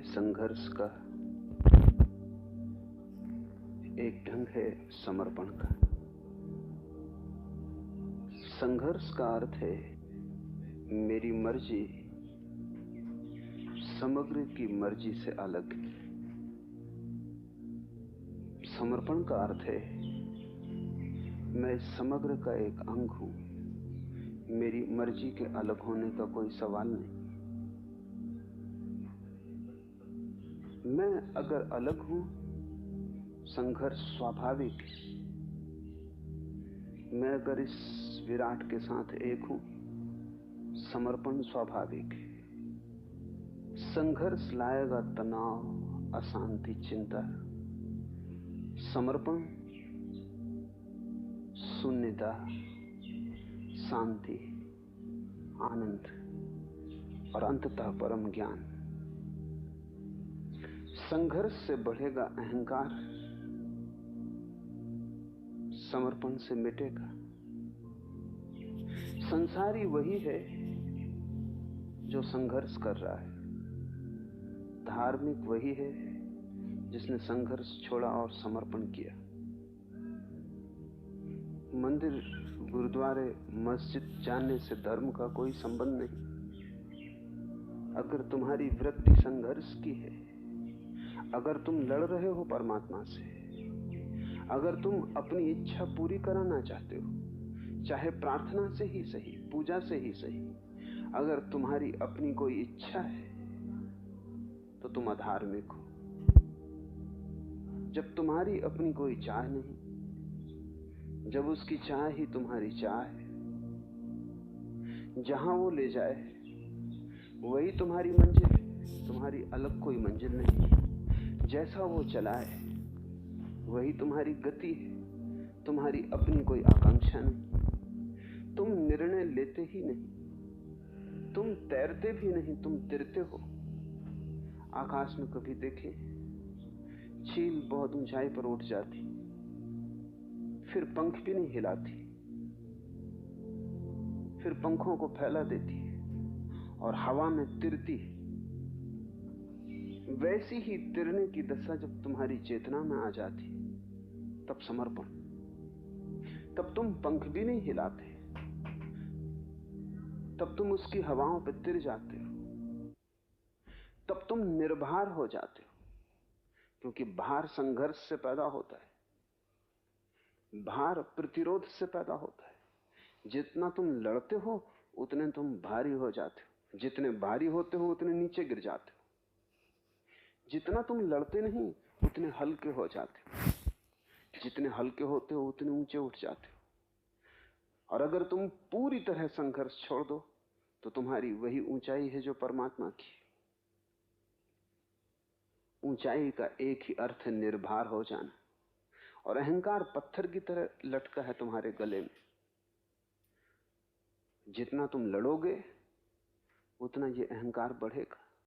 संघर्ष का एक ढंग है समर्पण का। संघर्ष का अर्थ है मेरी मर्जी समग्र की मर्जी से अलग। समर्पण का अर्थ है मैं समग्र का एक अंग हूं, मेरी मर्जी के अलग होने का कोई सवाल नहीं। मैं अगर अलग हूं, संघर्ष स्वाभाविक है। मैं अगर इस विराट के साथ एक हूं, समर्पण स्वाभाविक है। संघर्ष लाएगा तनाव, अशांति, चिंता। समर्पण शून्यता, शांति, आनंद और अंततः परम ज्ञान। संघर्ष से बढ़ेगा अहंकार, समर्पण से मिटेगा। संसारी वही है जो संघर्ष कर रहा है, धार्मिक वही है जिसने संघर्ष छोड़ा और समर्पण किया। मंदिर, गुरुद्वारे, मस्जिद जाने से धर्म का कोई संबंध नहीं। अगर तुम्हारी वृत्ति संघर्ष की है, अगर तुम लड़ रहे हो परमात्मा से, अगर तुम अपनी इच्छा पूरी कराना चाहते हो, चाहे प्रार्थना से ही सही, पूजा से ही सही, अगर तुम्हारी अपनी कोई इच्छा है तो तुम अधार्मिक हो। जब तुम्हारी अपनी कोई चाह नहीं, जब उसकी चाह ही तुम्हारी चाह है, जहां वो ले जाए वही तुम्हारी मंजिल है, तुम्हारी अलग कोई मंजिल नहीं। जैसा वो चलाए वही तुम्हारी गति है, तुम्हारी अपनी कोई आकांक्षा नहीं। तुम निर्णय लेते ही नहीं, तुम तैरते भी नहीं, तुम तिरते हो। आकाश में कभी देखे चील बहुत ऊंचाई पर उठ जाती, फिर पंख भी नहीं हिलाती, फिर पंखों को फैला देती और हवा में तिरती। वैसी ही तिरने की दशा जब तुम्हारी चेतना में आ जाती, तब समर्पण। तब तुम पंख भी नहीं हिलाते, तब तुम उसकी हवाओं पर तिर जाते हो, तब तुम निर्भर हो जाते हो। क्योंकि भार संघर्ष से पैदा होता है, भार प्रतिरोध से पैदा होता है। जितना तुम लड़ते हो उतने तुम भारी हो जाते हो, जितने भारी होते हो उतने नीचे गिर जाते हो। जितना तुम लड़ते नहीं उतने हल्के हो जाते हो, जितने हल्के होते हो उतने ऊंचे उठ जाते हो। और अगर तुम पूरी तरह संघर्ष छोड़ दो तो तुम्हारी वही ऊंचाई है जो परमात्मा की। ऊंचाई का एक ही अर्थ है निर्भर हो जाना, और अहंकार पत्थर की तरह लटका है तुम्हारे गले में। जितना तुम लड़ोगे उतना ये अहंकार बढ़ेगा।